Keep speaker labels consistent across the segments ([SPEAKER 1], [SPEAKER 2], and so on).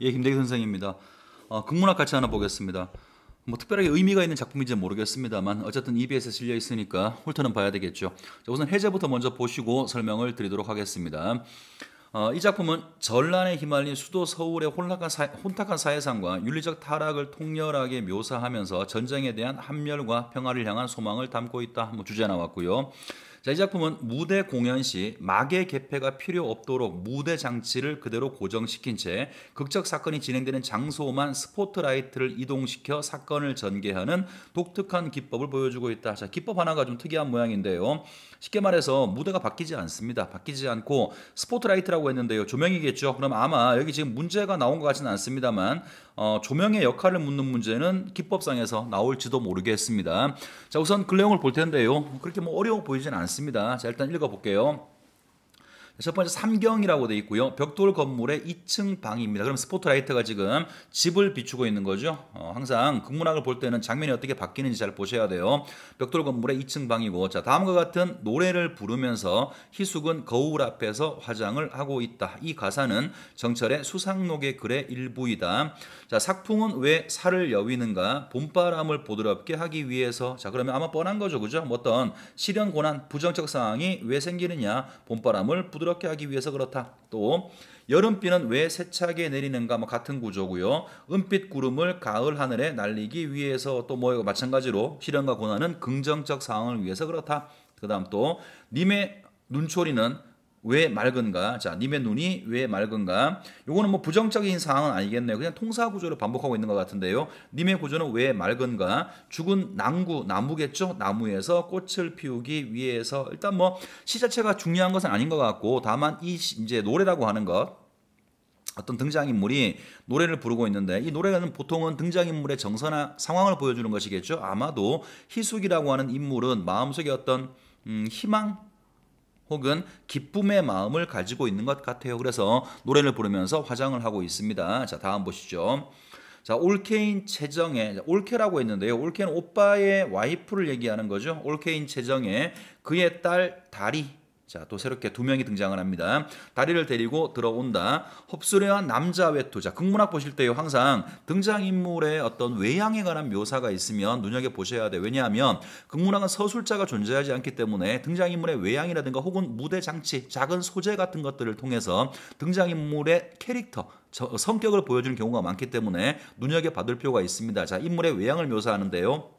[SPEAKER 1] 예, 김대기 선생입니다. 국문학 같이 하나 보겠습니다. 뭐 특별하게 의미가 있는 작품인지 모르겠습니다만 어쨌든 EBS에 실려 있으니까 훑어는 봐야 되겠죠. 자, 우선 해제부터 먼저 보시고 설명을 드리도록 하겠습니다. 이 작품은 전란에 휘말린 수도 서울의 혼탁한 사회상과 윤리적 타락을 통렬하게 묘사하면서 전쟁에 대한 함멸과 평화를 향한 소망을 담고 있다. 뭐 주제 나왔고요. 자, 이 작품은 무대 공연 시 막의 개폐가 필요 없도록 무대 장치를 그대로 고정시킨 채 극적 사건이 진행되는 장소만 스포트라이트를 이동시켜 사건을 전개하는 독특한 기법을 보여주고 있다. 자, 기법 하나가 좀 특이한 모양인데요. 쉽게 말해서 무대가 바뀌지 않습니다. 바뀌지 않고 스포트라이트라고 했는데요. 조명이겠죠. 그럼 아마 여기 지금 문제가 나온 것 같지는 않습니다만 조명의 역할을 묻는 문제는 기법상에서 나올지도 모르겠습니다. 자, 우선 그 내용을 볼 텐데요. 그렇게 뭐 어려워 보이진 않습니다. 자, 일단 읽어볼게요. 첫 번째 삼경이라고 되어 있고요. 벽돌 건물의 2층 방입니다. 그럼 스포트라이트가 지금 집을 비추고 있는 거죠. 항상 국문학을 볼 때는 장면이 어떻게 바뀌는지 잘 보셔야 돼요. 벽돌 건물의 2층 방이고, 자, 다음과 같은 노래를 부르면서 희숙은 거울 앞에서 화장을 하고 있다. 이 가사는 정철의 수상록의 글의 일부이다. 자, 삭풍은 왜 살을 여위는가? 봄바람을 부드럽게 하기 위해서. 자, 그러면 아마 뻔한 거죠, 그죠? 뭐 어떤 시련 고난 부정적 상황이 왜 생기느냐? 봄바람을 부드럽게 하기 위해서 그렇다. 또 여름비는 왜 세차게 내리는가? 뭐 같은 구조고요. 은빛 구름을 가을 하늘에 날리기 위해서 또 뭐 마찬가지로 시련과 고난은 긍정적 상황을 위해서 그렇다. 그다음 또 님의 눈초리는 왜 맑은가? 자, 님의 눈이 왜 맑은가? 요거는 뭐 부정적인 상황은 아니겠네요. 그냥 통사 구조를 반복하고 있는 것 같은데요. 님의 구조는 왜 맑은가? 죽은 나무겠죠? 나무에서 꽃을 피우기 위해서. 일단 뭐 시 자체가 중요한 것은 아닌 것 같고, 다만 이 이제 노래라고 하는 것, 어떤 등장인물이 노래를 부르고 있는데 이 노래는 보통은 등장인물의 정서나 상황을 보여주는 것이겠죠. 아마도 희숙이라고 하는 인물은 마음속에 어떤 희망 혹은 기쁨의 마음을 가지고 있는 것 같아요. 그래서 노래를 부르면서 화장을 하고 있습니다. 자, 다음 보시죠. 자, 올케인 채정의 올케라고 했는데요. 올케는 오빠의 와이프를 얘기하는 거죠. 올케인 채정의 그의 딸 다리. 자, 또 새롭게 두 명이 등장을 합니다. 다리를 데리고 들어온다. 흡수려한 남자 외투. 자, 국문학 보실 때요. 항상 등장인물의 어떤 외양에 관한 묘사가 있으면 눈여겨보셔야 돼요. 왜냐하면 국문학은 서술자가 존재하지 않기 때문에 등장인물의 외양이라든가 혹은 무대 장치, 작은 소재 같은 것들을 통해서 등장인물의 캐릭터, 성격을 보여주는 경우가 많기 때문에 눈여겨봐둘 필요가 있습니다. 자, 인물의 외양을 묘사하는데요.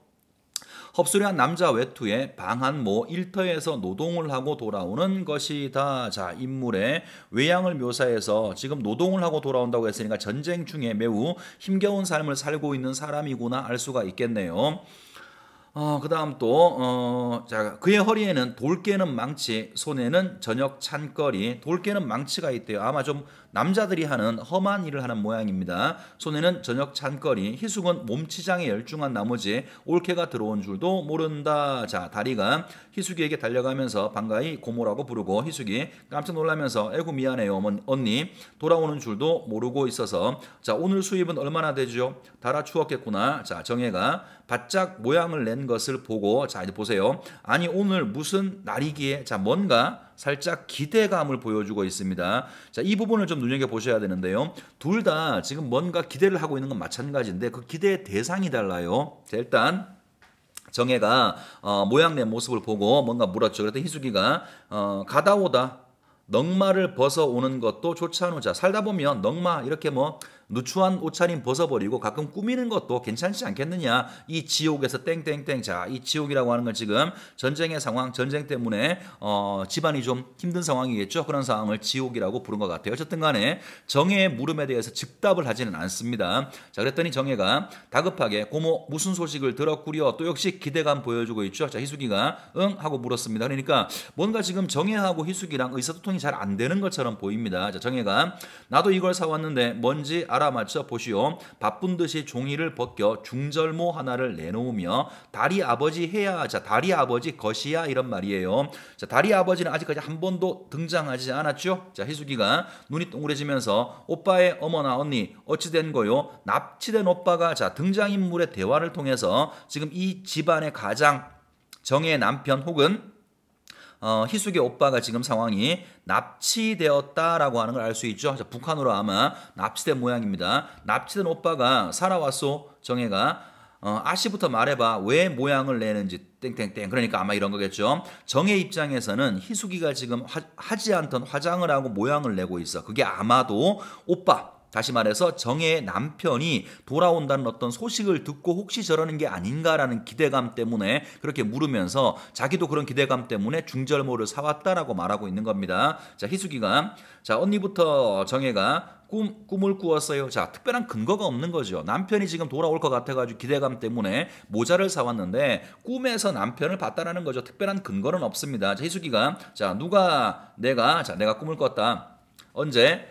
[SPEAKER 1] 흡수한 남자 외투에 방한모 일터에서 노동을 하고 돌아오는 것이다. 자, 인물의 외양을 묘사해서 지금 노동을 하고 돌아온다고 했으니까 전쟁 중에 매우 힘겨운 삶을 살고 있는 사람이구나 알 수가 있겠네요. 그 다음 또, 자, 그의 허리에는 돌 깨는 망치, 손에는 저녁 찬거리, 돌 깨는 망치가 있대요. 아마 좀 남자들이 하는 험한 일을 하는 모양입니다. 손에는 저녁 찬거리, 희숙은 몸치장에 열중한 나머지 올케가 들어온 줄도 모른다. 자, 다리가 희숙이에게 달려가면서 반가이 고모라고 부르고 희숙이 깜짝 놀라면서 에구 미안해요 언니 돌아오는 줄도 모르고 있어서 자, 오늘 수입은 얼마나 되죠? 달아 추웠겠구나. 자, 정혜가 바짝 모양을 낸 것을 보고 자, 이제 보세요. 아니 오늘 무슨 날이기에 자, 뭔가 살짝 기대감을 보여주고 있습니다. 자, 이 부분을 좀 눈여겨보셔야 되는데요. 둘 다 지금 뭔가 기대를 하고 있는 건 마찬가지인데 그 기대의 대상이 달라요. 자, 일단 정혜가 모양 낸 모습을 보고 뭔가 물었죠. 그랬더니 희숙이가 가다 오다 넉마를 벗어오는 것도 좋지 않으자. 살다 보면 넉마 이렇게 뭐 누추한 옷차림 벗어버리고 가끔 꾸미는 것도 괜찮지 않겠느냐. 이 지옥에서 땡땡땡. 자, 이 지옥이라고 하는 건 지금 전쟁의 상황, 전쟁 때문에 집안이 좀 힘든 상황이겠죠. 그런 상황을 지옥이라고 부른 것 같아요. 어쨌든 간에 정혜의 물음에 대해서 즉답을 하지는 않습니다. 자, 그랬더니 정혜가 다급하게 고모 무슨 소식을 들었구려. 또 역시 기대감 보여주고 있죠. 자, 희숙이가 응 하고 물었습니다. 그러니까 뭔가 지금 정혜하고 희숙이랑 의사소통이 잘 안 되는 것처럼 보입니다. 자, 정혜가 나도 이걸 사왔는데 뭔지 알아맞혀 보시오. 바쁜 듯이 종이를 벗겨 중절모 하나를 내놓으며 다리 아버지 해야. 자, 다리 아버지 것이야 이런 말이에요. 자, 다리 아버지는 아직까지 한 번도 등장하지 않았죠. 자, 희숙이가 눈이 동그래지면서 오빠의 어머나 언니 어찌 된 거요? 납치된 오빠가 자, 등장인물의 대화를 통해서 지금 이 집안의 가장 정의 남편 혹은 희숙의 오빠가 지금 상황이 납치되었다라고 하는 걸 알 수 있죠. 자, 북한으로 아마 납치된 모양입니다. 납치된 오빠가 살아왔소. 정혜가 아씨부터 말해봐. 왜 모양을 내는지 땡땡땡. 그러니까 아마 이런 거겠죠. 정혜 입장에서는 희숙이가 지금 하지 않던 화장을 하고 모양을 내고 있어. 그게 아마도 오빠, 다시 말해서 정혜의 남편이 돌아온다는 어떤 소식을 듣고 혹시 저러는 게 아닌가라는 기대감 때문에 그렇게 물으면서 자기도 그런 기대감 때문에 중절모를 사왔다라고 말하고 있는 겁니다. 자, 희숙이가 자, 언니부터 정혜가 꿈을 꾸었어요. 자, 특별한 근거가 없는 거죠. 남편이 지금 돌아올 것 같아가지고 기대감 때문에 모자를 사왔는데 꿈에서 남편을 봤다라는 거죠. 특별한 근거는 없습니다. 자, 희숙이가 자, 내가 꿈을 꿨다. 언제?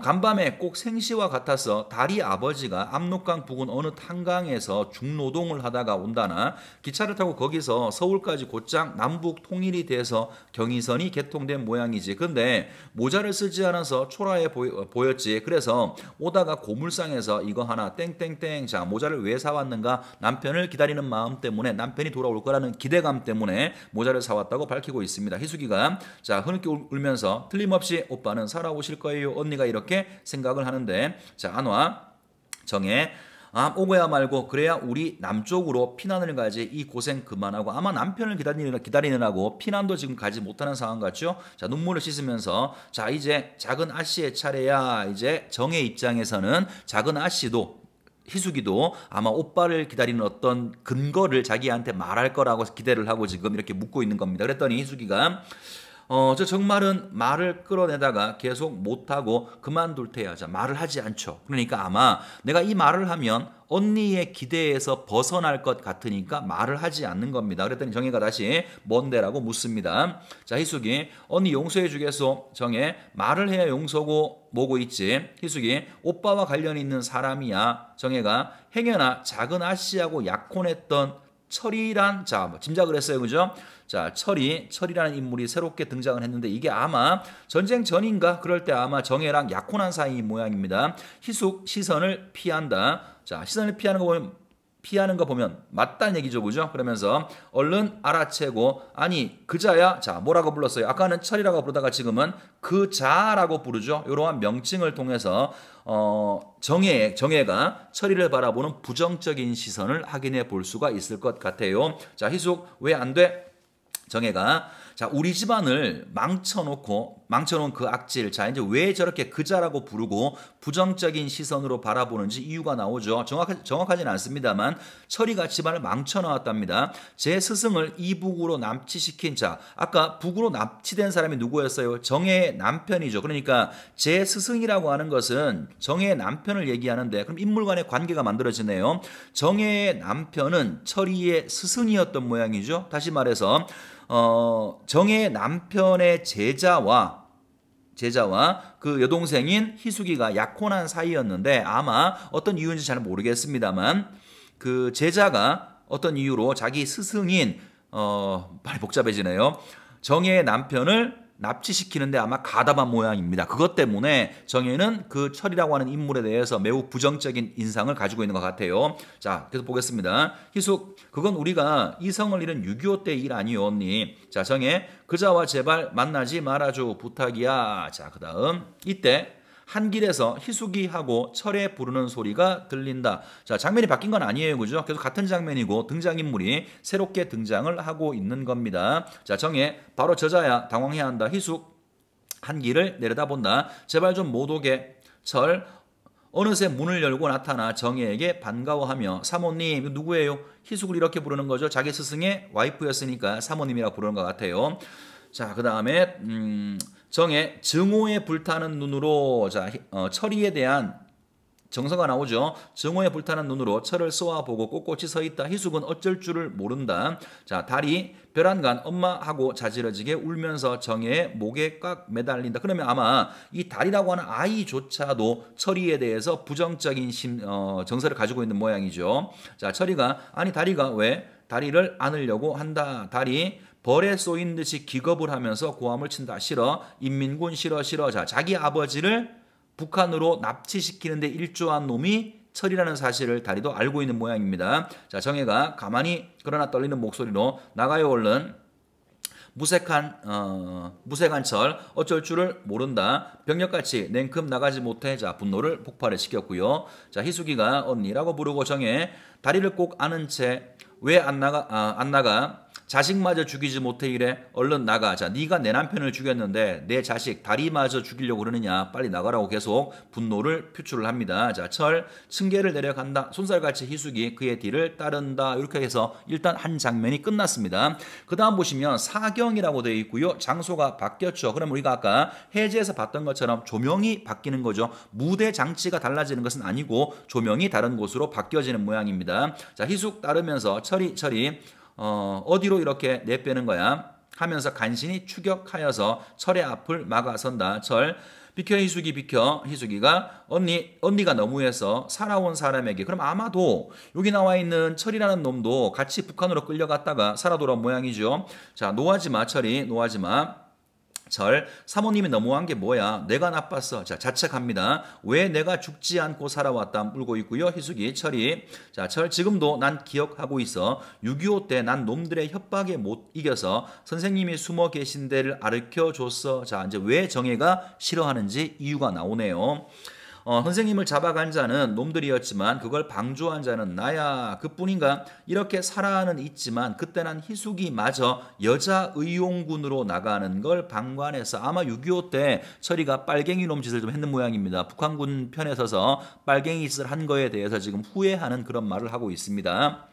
[SPEAKER 1] 간밤에 꼭 생시와 같아서 달이 아버지가 압록강 부근 어느 탄강에서 중노동을 하다가 온다나 기차를 타고 거기서 서울까지 곧장 남북 통일이 돼서 경의선이 개통된 모양이지. 근데 모자를 쓰지 않아서 초라해 보였지. 그래서 오다가 고물상에서 이거 하나 땡땡땡. 자, 모자를 왜 사왔는가? 남편을 기다리는 마음 때문에, 남편이 돌아올 거라는 기대감 때문에 모자를 사왔다고 밝히고 있습니다. 희숙이가 자, 흐느끼 울면서 틀림없이 오빠는 살아오실 거예요. 언니가 이렇게 생각을 하는데 자, 안와 정혜 오고야 말고 그래야 우리 남쪽으로 피난을 가지. 이 고생 그만하고. 아마 남편을 기다리느라고 피난도 지금 가지 못하는 상황 같죠. 자, 눈물을 씻으면서 자, 이제 작은 아씨의 차례야. 이제 정혜 입장에서는 작은 아씨도 희숙이도 아마 오빠를 기다리는 어떤 근거를 자기한테 말할 거라고 기대를 하고 지금 이렇게 묻고 있는 겁니다. 그랬더니 희숙이가 저 정말은 말을 끌어내다가 계속 못하고 그만둘 테야. 자, 말을 하지 않죠. 그러니까 아마 내가 이 말을 하면 언니의 기대에서 벗어날 것 같으니까 말을 하지 않는 겁니다. 그랬더니 정혜가 다시 뭔데라고 묻습니다. 자, 희숙이 언니 용서해 주겠소. 정혜 말을 해야 용서고 뭐고 있지. 희숙이 오빠와 관련이 있는 사람이야. 정혜가 행여나 작은 아씨하고 약혼했던 철이란 자, 짐작을 했어요. 그죠? 자, 철이라는 인물이 새롭게 등장을 했는데 이게 아마 전쟁 전인가 그럴 때 아마 정혜랑 약혼한 사이인 모양입니다. 희숙 시선을 피한다. 자, 시선을 피하는 거 보면 맞다는 얘기죠. 그죠? 그러면서 얼른 알아채고 아니 그자야. 자, 뭐라고 불렀어요? 아까는 철이라고 부르다가 지금은 그자라고 부르죠. 이러한 명칭을 통해서 정혜가 철이를 바라보는 부정적인 시선을 확인해 볼 수가 있을 것 같아요. 자, 희숙 왜 안 돼? 정혜가 자, 우리 집안을 망쳐놓은 그 악질. 자, 이제 왜 저렇게 그자라고 부르고 부정적인 시선으로 바라보는지 이유가 나오죠. 정확하지는 않습니다만 철이가 집안을 망쳐놓았답니다. 제 스승을 이북으로 납치시킨 자, 아까 북으로 납치된 사람이 누구였어요? 정혜의 남편이죠. 그러니까 제 스승이라고 하는 것은 정혜의 남편을 얘기하는데 그럼 인물 간의 관계가 만들어지네요. 정혜의 남편은 철이의 스승이었던 모양이죠. 다시 말해서 정혜의 남편의 제자와 그 여동생인 희숙이가 약혼한 사이였는데 아마 어떤 이유인지 잘 모르겠습니다만 그 제자가 어떤 이유로 자기 스승인 많이 복잡해지네요. 정혜의 남편을 납치시키는데 아마 가담한 모양입니다. 그것 때문에 정혜는 그 철이라고 하는 인물에 대해서 매우 부정적인 인상을 가지고 있는 것 같아요. 자, 계속 보겠습니다. 희숙, 그건 우리가 이성을 잃은 6.25 때 일 아니요, 언니. 자, 정혜, 그자와 제발 만나지 말아줘. 부탁이야. 자, 그 다음. 이때 한 길에서 희숙이하고 철에 부르는 소리가 들린다. 자, 장면이 바뀐 건 아니에요. 그죠? 계속 같은 장면이고 등장인물이 새롭게 등장을 하고 있는 겁니다. 자, 정혜, 바로 저자야. 당황해야 한다. 희숙, 한 길을 내려다본다. 제발 좀 못 오게. 철, 어느새 문을 열고 나타나 정혜에게 반가워하며 사모님, 누구예요? 희숙을 이렇게 부르는 거죠. 자기 스승의 와이프였으니까 사모님이라고 부르는 것 같아요. 자, 그 다음에 정혜, 증오에 불타는 눈으로 자, 철이에 대한 정서가 나오죠. 증오에 불타는 눈으로 철을 쏘아보고 꼿꼿이 서있다. 희숙은 어쩔 줄을 모른다. 자, 달이 벼랑간 엄마하고 자지러지게 울면서 정혜의 목에 꽉 매달린다. 그러면 아마 이 달이라고 하는 아이조차도 철이에 대해서 부정적인 정서를 가지고 있는 모양이죠. 자, 철이가 아니 다리가 왜 다리를 안으려고 한다. 달이 벌에 쏘인 듯이 기겁을 하면서 고함을 친다. 싫어. 인민군 싫어. 자, 자기 아버지를 북한으로 납치시키는데 일조한 놈이 철이라는 사실을 다리도 알고 있는 모양입니다. 자, 정혜가 가만히 그러나 떨리는 목소리로 나가요 얼른. 무색한 철 어쩔 줄을 모른다. 병력같이 냉큼 나가지 못해 자 분노를 폭발을 시켰고요. 자 희숙이가 언니라고 부르고 정해 다리를 꼭 안은 채 왜 안 나가? 자식마저 죽이지 못해 이래 얼른 나가. 자 네가 내 남편을 죽였는데 내 자식 다리마저 죽이려고 그러느냐. 빨리 나가라고 계속 분노를 표출을 합니다. 자 철 층계를 내려간다. 손살같이 희숙이 그의 뒤를 따른다. 이렇게 해서 일단 한 장면이 끝났습니다. 그 다음 보시면 사경이라고 되어 있고요. 장소가 바뀌었죠. 그럼 우리가 아까 해제에서 봤던 것처럼 조명이 바뀌는 거죠. 무대 장치가 달라지는 것은 아니고 조명이 다른 곳으로 바뀌어지는 모양입니다. 자 희숙 따르면서 철이 어디로 이렇게 내빼는 거야? 하면서 간신히 추격하여서 철의 앞을 막아선다. 철 비켜 희숙이 비켜. 희숙이가 언니가 너무해서 살아온 사람에게. 그럼 아마도 여기 나와 있는 철이라는 놈도 같이 북한으로 끌려갔다가 살아 돌아온 모양이죠. 자 노하지 마 철이 노하지 마. 절 사모님이 너무한 게 뭐야? 내가 나빴어. 자 자책합니다. 왜 내가 죽지 않고 살아왔다 물고 있고요. 희숙이 철이 자 철 지금도 난 기억하고 있어. 6.25 때 난 놈들의 협박에 못 이겨서 선생님이 숨어 계신 데를 가르쳐 줬어. 자 이제 왜 정혜가 싫어하는지 이유가 나오네요. 선생님을 잡아간 자는 놈들이었지만 그걸 방조한 자는 나야. 그뿐인가? 이렇게 살아는 있지만 그때 난 희숙이 마저 여자 의용군으로 나가는 걸 방관해서 아마 6.25 때 철이가 빨갱이 놈 짓을 좀 했는 모양입니다. 북한군 편에 서서 빨갱이 짓을 한 거에 대해서 지금 후회하는 그런 말을 하고 있습니다.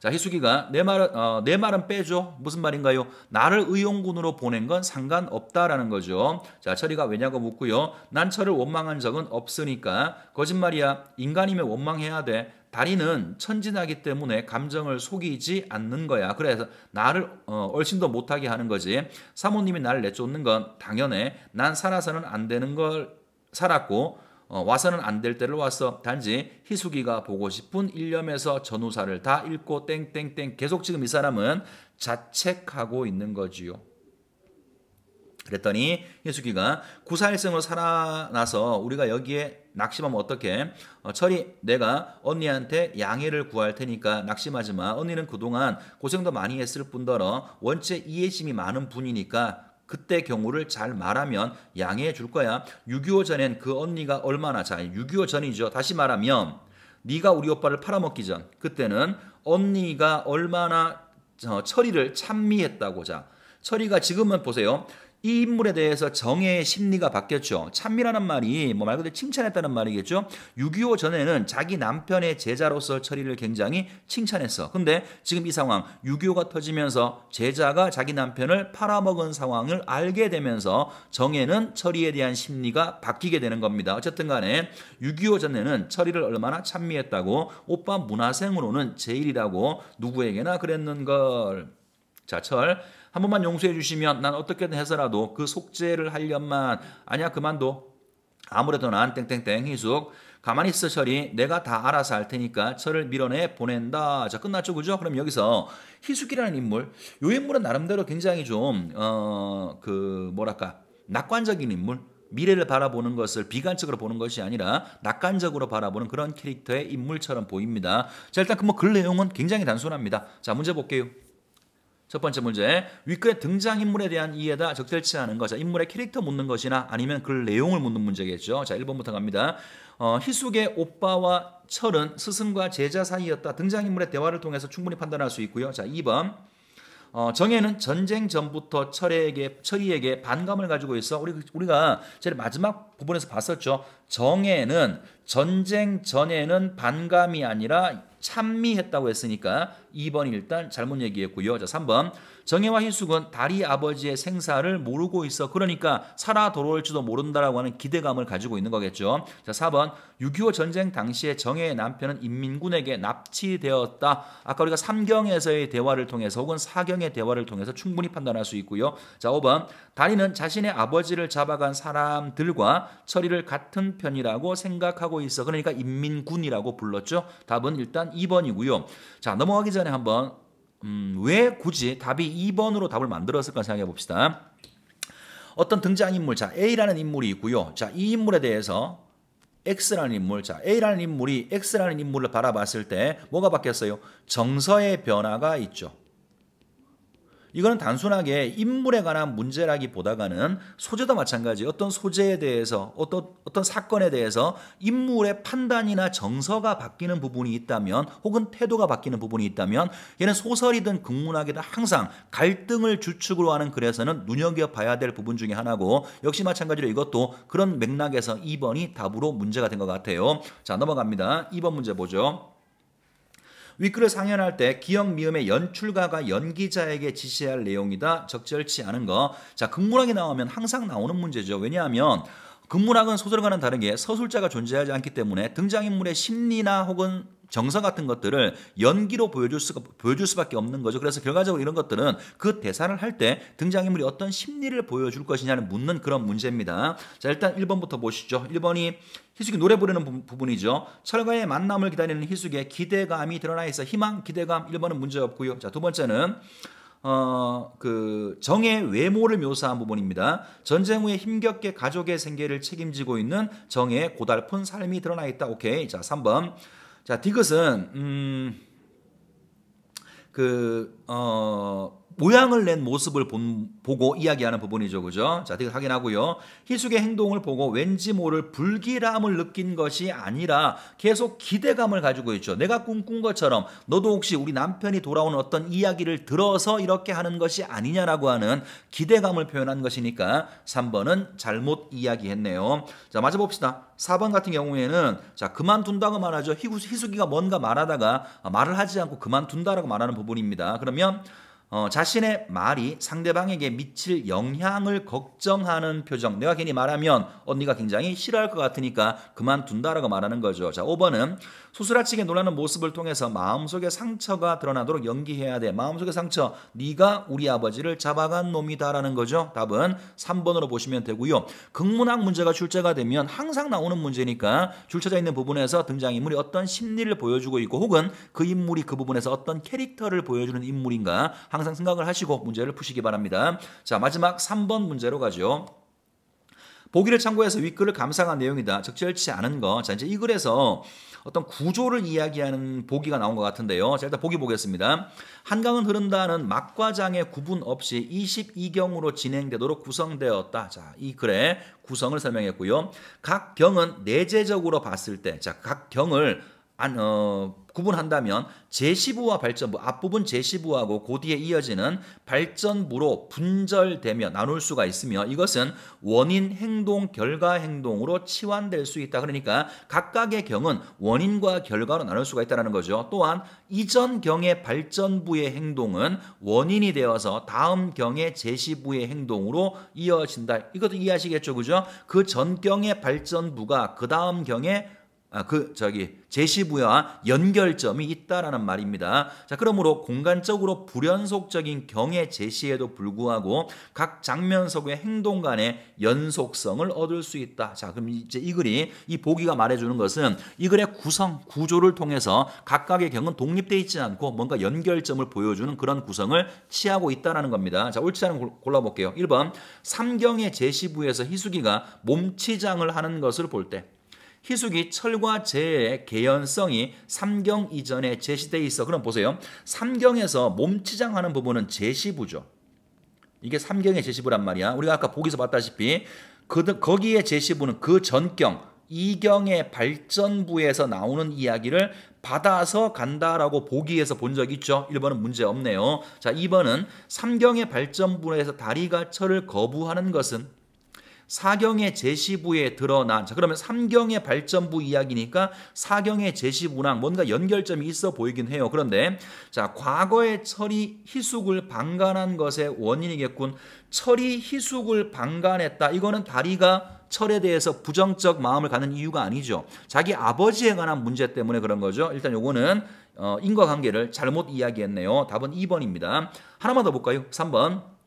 [SPEAKER 1] 자 희숙이가 내 말은 빼줘. 무슨 말인가요? 나를 의용군으로 보낸 건 상관없다라는 거죠. 자 철이가 왜냐고 묻고요. 난 철을 원망한 적은 없으니까. 거짓말이야. 인간이면 원망해야 돼. 다리는 천진하기 때문에 감정을 속이지 않는 거야. 그래서 나를 얼씬도 못하게 하는 거지. 사모님이 나를 내쫓는 건 당연해. 난 살아서는 안 되는 걸 살았고 와서는 안 될 때를 왔어. 단지 희숙이가 보고 싶은 일념에서 전후사를 다 읽고 땡땡땡. 계속 지금 이 사람은 자책하고 있는 거지요. 그랬더니 희숙이가 941성으로 살아나서 우리가 여기에 낙심하면 어떡해? 철이 내가 언니한테 양해를 구할 테니까 낙심하지 마. 언니는 그동안 고생도 많이 했을 뿐더러 원체 이해심이 많은 분이니까 그때 경우를 잘 말하면 양해해 줄 거야. 6.25 전엔 그 언니가 얼마나 6.25 전이죠. 다시 말하면 네가 우리 오빠를 팔아먹기 전 그때는 언니가 얼마나 철이를 찬미했다고. 자 철이가 지금은 보세요. 이 인물에 대해서 정혜의 심리가 바뀌었죠. 찬미라는 말이 말 그대로 칭찬했다는 말이겠죠. 6.25 전에는 자기 남편의 제자로서 철이를 굉장히 칭찬했어. 근데 지금 이 상황 6.25가 터지면서 제자가 자기 남편을 팔아먹은 상황을 알게 되면서 정혜는 철이에 대한 심리가 바뀌게 되는 겁니다. 어쨌든 간에 6.25 전에는 철이를 얼마나 찬미했다고. 오빠 문화생으로는 제일이라고 누구에게나 그랬는걸. 자 철 한 번만 용서해 주시면 난 어떻게든 해서라도 그 속죄를 하련만. 아니야 그만둬. 아무래도 난 땡땡땡. 희숙 가만히 있어 철이. 내가 다 알아서 할 테니까 철을 밀어내 보낸다. 자 끝났죠 그죠? 그럼 여기서 희숙이라는 인물, 이 인물은 나름대로 굉장히 좀 낙관적인 인물, 미래를 바라보는 것을 비관적으로 보는 것이 아니라 낙관적으로 바라보는 그런 캐릭터의 인물처럼 보입니다. 자 일단 글 내용은 굉장히 단순합니다. 자 문제 볼게요. 첫 번째 문제, 윗글의 등장인물에 대한 이해다 적절치 않은 것. 자, 인물의 캐릭터 묻는 것이나 아니면 글 내용을 묻는 문제겠죠. 자, 1번부터 갑니다. 희숙의 오빠와 철은 스승과 제자 사이였다. 등장인물의 대화를 통해서 충분히 판단할 수 있고요. 자, 2번. 정혜는 전쟁 전부터 철이에게 반감을 가지고 있어. 우리가 제일 마지막 부분에서 봤었죠. 정혜는 전쟁 전에는 반감이 아니라 찬미했다고 했으니까 2번이 일단 잘못 얘기했고요. 자, 3번. 정혜와 희숙은 다리 아버지의 생사를 모르고 있어. 그러니까 살아 돌아올지도 모른다라고 하는 기대감을 가지고 있는 거겠죠. 자, 4번. 6.25 전쟁 당시에 정혜의 남편은 인민군에게 납치되었다. 아까 우리가 3경에서의 대화를 통해서 혹은 4경의 대화를 통해서 충분히 판단할 수 있고요. 자, 5번. 다리는 자신의 아버지를 잡아간 사람들과 철이를 같은 편이라고 생각하고 있어. 그러니까 인민군이라고 불렀죠. 답은 일단 2번이고요. 자, 넘어가기 전에 한번 왜 굳이 답이 2번으로 답을 만들었을까 생각해 봅시다. 어떤 등장인물, 자 A라는 인물이 있고요. 자, 이 인물에 대해서 X라는 인물, 자 A라는 인물이 X라는 인물을 바라봤을 때 뭐가 바뀌었어요? 정서의 변화가 있죠. 이거는 단순하게 인물에 관한 문제라기보다는 소재도 마찬가지. 어떤 소재에 대해서 어떤 사건에 대해서 인물의 판단이나 정서가 바뀌는 부분이 있다면 혹은 태도가 바뀌는 부분이 있다면 얘는 소설이든 극문학이든 항상 갈등을 주축으로 하는 글에서는 눈여겨봐야 될 부분 중에 하나고 역시 마찬가지로 이것도 그런 맥락에서 2번이 답으로 문제가 된 것 같아요. 자, 넘어갑니다. 2번 문제 보죠. 윗글을 상연할 때 기역 미음의 연출가가 연기자에게 지시할 내용이다. 적절치 않은 거. 자, 극문학이 나오면 항상 나오는 문제죠. 왜냐하면 극문학은 소설과는 다르게 서술자가 존재하지 않기 때문에 등장인물의 심리나 혹은 정서 같은 것들을 연기로 보여줄 수밖에 없는 거죠. 그래서 결과적으로 이런 것들은 그 대사를 할 때 등장인물이 어떤 심리를 보여줄 것이냐를 묻는 그런 문제입니다. 자, 일단 1번부터 보시죠. 1번이 희숙이 노래 부르는 부분이죠. 철과의 만남을 기다리는 희숙의 기대감이 드러나 있어. 희망, 기대감. 1번은 문제 없고요. 자, 두 번째는 정의 외모를 묘사한 부분입니다. 전쟁 후에 힘겹게 가족의 생계를 책임지고 있는 정의 고달픈 삶이 드러나 있다. 오케이. 자, 3번. 자, 디귿은 모양을 낸 모습을 보고 이야기하는 부분이죠. 그죠? 자, 디귿 확인하고요. 희숙의 행동을 보고 왠지 모를 불길함을 느낀 것이 아니라 계속 기대감을 가지고 있죠. 내가 꿈꾼 것처럼 너도 혹시 우리 남편이 돌아오는 어떤 이야기를 들어서 이렇게 하는 것이 아니냐라고 하는 기대감을 표현한 것이니까 3번은 잘못 이야기했네요. 자, 맞아 봅시다. 4번 같은 경우에는 자, 그만둔다고 말하죠. 희숙이가 뭔가 말하다가 말을 하지 않고 그만둔다라고 말하는 부분입니다. 그러면 자신의 말이 상대방에게 미칠 영향을 걱정하는 표정. 내가 괜히 말하면 언니가 굉장히 싫어할 것 같으니까 그만둔다라고 말하는 거죠. 자, 5번은 수술아치게 놀라는 모습을 통해서 마음속의 상처가 드러나도록 연기해야 돼. 마음속의 상처. 네가 우리 아버지를 잡아간 놈이다라는 거죠. 답은 3번으로 보시면 되고요. 극문학 문제가 출제가 되면 항상 나오는 문제니까 줄쳐져 있는 부분에서 등장인물이 어떤 심리를 보여주고 있고 혹은 그 인물이 그 부분에서 어떤 캐릭터를 보여주는 인물인가 항상 생각을 하시고 문제를 푸시기 바랍니다. 자, 마지막 3번 문제로 가죠. 보기를 참고해서 윗글을 감상한 내용이다. 적절치 않은 거. 자, 이제 이 글에서 어떤 구조를 이야기하는 보기가 나온 것 같은데요. 자, 일단 보기 보겠습니다. 한강은 흐른다는 막과 장의 구분 없이 22경으로 진행되도록 구성되었다. 자, 이 글의 구성을 설명했고요. 각 경은 내재적으로 봤을 때, 자, 각 경을 구분한다면 제시부와 발전부, 앞부분 제시부하고 그 뒤에 이어지는 발전부로 분절되며 나눌 수가 있으며 이것은 원인, 행동, 결과, 행동으로 치환될 수 있다. 그러니까 각각의 경은 원인과 결과로 나눌 수가 있다는 거죠. 또한 이전 경의 발전부의 행동은 원인이 되어서 다음 경의 제시부의 행동으로 이어진다. 이것도 이해하시겠죠, 그죠? 그 전 경의 발전부가 그 다음 경의 제시부와 연결점이 있다라는 말입니다. 자, 그러므로 공간적으로 불연속적인 경의 제시에도 불구하고 각 장면 속의 행동 간의 연속성을 얻을 수 있다. 자, 그럼 이제 이 글이 이 보기가 말해주는 것은 이 글의 구조를 통해서 각각의 경은 독립되어 있지 않고 뭔가 연결점을 보여주는 그런 구성을 취하고 있다라는 겁니다. 자, 옳지 않은 걸 골라볼게요. 1번 삼경의 제시부에서 희숙이가 몸치장을 하는 것을 볼 때 희숙이 철과 재의 개연성이 삼경 이전에 제시되어 있어. 그럼 보세요. 삼경에서 몸치장하는 부분은 제시부죠. 이게 삼경의 제시부란 말이야. 우리가 아까 보기에서 봤다시피 거기에 제시부는 그 전경, 이경의 발전부에서 나오는 이야기를 받아서 간다라고 보기에서 본 적 있죠. 1번은 문제 없네요. 자, 2번은 삼경의 발전부에서 다리가 철을 거부하는 것은 사경의 제시부에 드러난, 자, 그러면 삼경의 발전부 이야기니까 사경의 제시부랑 뭔가 연결점이 있어 보이긴 해요. 그런데 자, 과거의 철이 희숙을 방관한 것의 원인이겠군. 철이 희숙을 방관했다. 이거는 다리가 철에 대해서 부정적 마음을 갖는 이유가 아니죠. 자기 아버지에 관한 문제 때문에 그런 거죠. 일단 요거는 인과관계를 잘못 이야기했네요. 답은 2번입니다. 하나만 더 볼까요? 3번.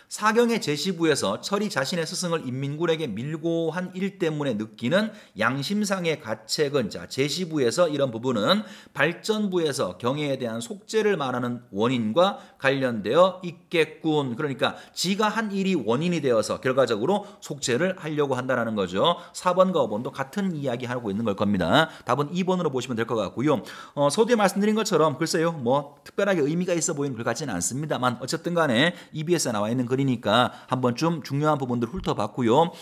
[SPEAKER 1] 사경의 제시부에서 철이 자신의 스승을 인민군에게 밀고 한 일 때문에 느끼는 양심상의 가책은, 자, 제시부에서 이런 부분은 발전부에서 경애에 대한 속죄를 말하는 원인과 관련되어 있겠군. 그러니까 지가 한 일이 원인이 되어서 결과적으로 속죄를 하려고 한다는 거죠. 4번과 5번도 같은 이야기 하고 있는 걸 겁니다. 답은 2번으로 보시면 될 것 같고요. 서두에 말씀드린 것처럼 글쎄요, 뭐 특별하게 의미가 있어 보이는 글 같지는 않습니다만 어쨌든 간에 EBS에 나와 있는 글이니까 한번쯤 중요한 부분들 훑어봤고요.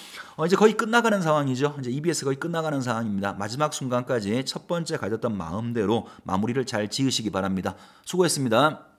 [SPEAKER 1] 이제 거의 끝나가는 상황이죠. 이제 EBS 거의 끝나가는 상황입니다. 마지막 순간까지 첫 번째 가졌던 마음대로 마무리를 잘 지으시기 바랍니다. 수고했습니다.